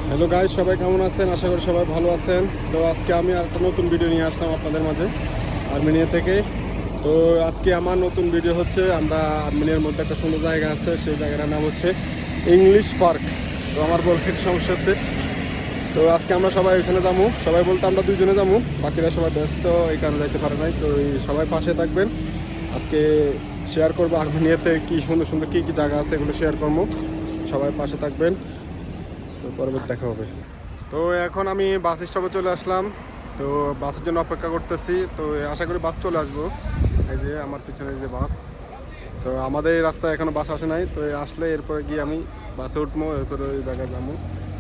Hello guys, সবাই কেমন আছেন? আশা করি সবাই ভালো আছেন। তো আজকে আমি একটা নতুন ভিডিও নিয়ে আসলাম আপনাদের মাঝে আর্মেনিয়া থেকে। তো আজকে আমার নতুন ভিডিও হচ্ছে, আমরা আর্মেনিয়ার মধ্যে একটা সুন্দর জায়গা আছে, সেই জায়গাটার নাম হচ্ছে ইংলিশ পার্ক। তো আমার বলতে একটু সমস্যা হচ্ছে, তো আজকে আমরা সবাই ওইখানে যাবো। সবাই বলতে আমরা দুইজনে যাবো, বাকিরা সবাই ব্যস্ত, এই কারণে যাইতে পারে নাই। তো সবাই পাশে থাকবেন। আজকে শেয়ার করবো আর্মেনিয়াতে কি সুন্দর সুন্দর কি কি জায়গা আছে, এগুলো শেয়ার করবো। সবাই পাশে থাকবেন, তো পরবর্তী দেখা হবে। তো এখন আমি বাস স্টপে চলে আসলাম। তো বাসের জন্য অপেক্ষা করতেছি। তো আশা করি বাস চলে আসবো। এই যে আমার পিছনে যে বাস, তো আমাদের এই রাস্তায় এখনো বাস আসে নাই। তো আসলে এরপরে গিয়ে আমি বাসে উঠবো, এরপরে ওই জায়গায় যাবো।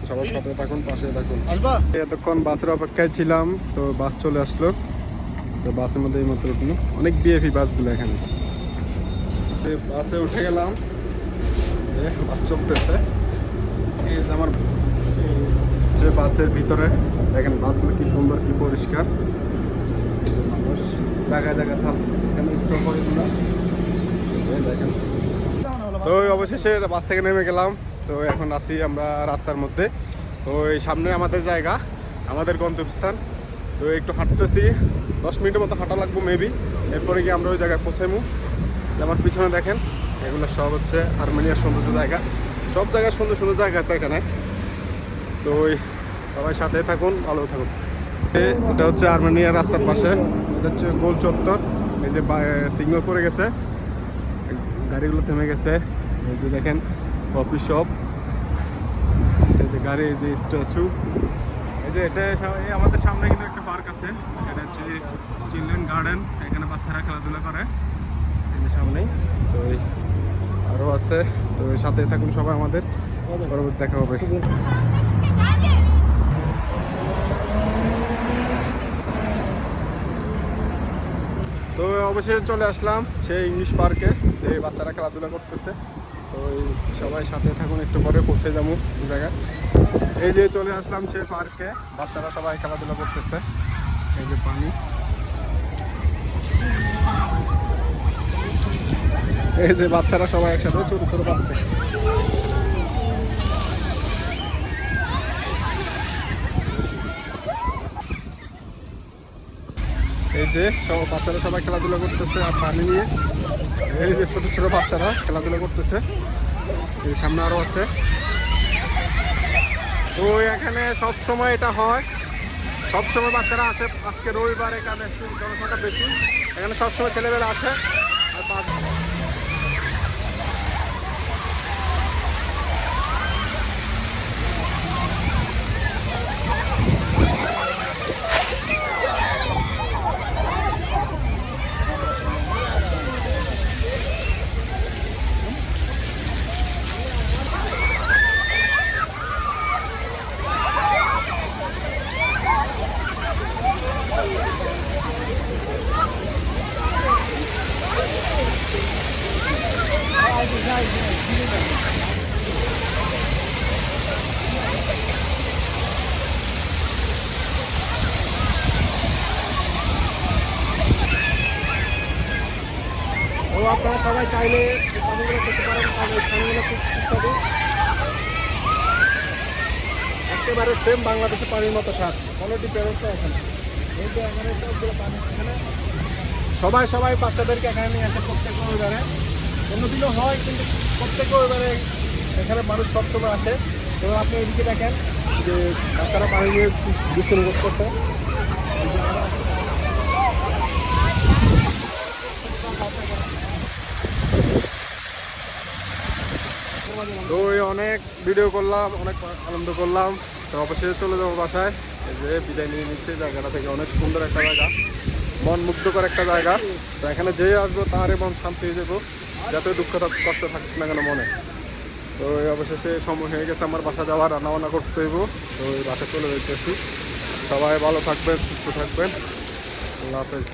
সবার সাথে থাকুন, পাশে থাকুন। এতক্ষণ বাসের অপেক্ষায় ছিলাম, তো বাস চলে আসলো। তো বাসের মধ্যে এই মাত্র উঠলো, অনেক বিএফি বাসগুলো এখানে। বাসে উঠে গেলাম, বাস চলতেছে। এই যে আমার যে বাসের ভিতরে দেখেন, বাসগুলো কি সুন্দর, কি পরিষ্কার। মানুষ জায়গায় জায়গায় এখানে স্টপ হয় দেখেন। তো অবশেষে বাস থেকে নেমে গেলাম। তো এখন আছি আমরা রাস্তার মধ্যে। তো এই সামনে আমাদের জায়গা, আমাদের গন্তব্যস্থান। তো একটু হাঁটতেছি, 10 মিনিটের মতো হাঁটা লাগবো মেবি। এরপরে গিয়ে আমরা ওই জায়গায় পৌঁছাইমু। আমার পিছনে দেখেন, এগুলো সব হচ্ছে আর্মেনিয়ার সৌন্দর্য জায়গা। সব জায়গায় সুন্দর সুন্দর জায়গা আছে এখানে। তো সবাই সাথে থাকুন, ভালো থাকুন। এটা হচ্ছে আর্মেনিয়ার রাস্তার পাশে, এটা হচ্ছে গোল চত্বর। এই যে সিগন্যাল পড়ে গেছে, গাড়িগুলো থেমে গেছে। এই যে দেখেন কফি শপ, এই যে গাড়ি, এই যে স্ট্যাচু। এই যে এটা আমাদের সামনে কিন্তু একটা পার্ক আছে, এটা হচ্ছে চিলড্রেন গার্ডেন। এখানে বাচ্চারা খেলাধুলা করে এই যে সামনেই। তো আরও আছে। তো সাথে থাকুন সবাই, আমাদের পরবর্তী দেখা হবে। তো অবশেষে চলে আসলাম সেই ইংলিশ পার্কে, যে বাচ্চারা খেলাধুলা করতেছে। তো সবাই সাথে থাকুন, একটু পরে পৌঁছে যাবো এই জায়গায়। এই যে চলে আসলাম সেই পার্কে, বাচ্চারা সবাই খেলাধুলা করতেছে। এই যে পানি, এই যে বাচ্চারা সবাই একসাথে, ছোট ছোট বাচ্চা। এই যে সব বাচ্চারা সবাই খেলাধুলা করতেছে আর পানি নিয়ে। এই যে ছোট ছোট বাচ্চারা খেলাধুলা করতেছে, এই সামনে আরো আছে। তো এখানে সব সময় এটা হয়, সব সময় বাচ্চারা আসে। আজকে রবিবার, এখানে একটু জনসংখ্যা বেশি, এখানে সবসময় ছেলেমেয়েরা আসে। আর আপনারা সবাই চাইলে পানিগুলো করতে পারেন, কারণ এই পানিগুলো খুব সুস্বাদু, একেবারে সেম বাংলাদেশের পানির মতো স্বাদ। কোয়ালিটি পেরোচ্ছে এখানে, এই যে এখানে সবগুলো পানি এখানে সবাই সবাই বাচ্চাদেরকে এখানে নিয়ে আসে প্রত্যেক রবিবারে। অন্যদিনও হয়, কিন্তু প্রত্যেক রবিবারে এখানে মানুষ সবসময় আসে। এবং আপনি এদিকে দেখেন যে বাচ্চারা পানি নিয়ে দুষ্টুমি করতেছে। তো অনেক ভিডিও করলাম, অনেক আনন্দ করলাম। তো অবশেষে চলে যাবো বাসায়। এই যে বিদায় নিয়ে নিচ্ছে জায়গাটা থেকে, অনেক সুন্দর একটা জায়গা, মন মুগ্ধকর একটা জায়গা। তো এখানে যে আসবো তার মন শান্তি হয়ে যাবো, যাতে দুঃখ কষ্ট থাকুক না কেন মনে। তো এই অবশেষে সময় হয়ে গেছে আমার বাসা যাওয়ার, রান্নাবান্না করতে হইব। তো এই বাসায় চলে যেতেছি। সবাই ভালো থাকবেন, সুস্থ থাকবেন। আল্লাহ হাফেজ।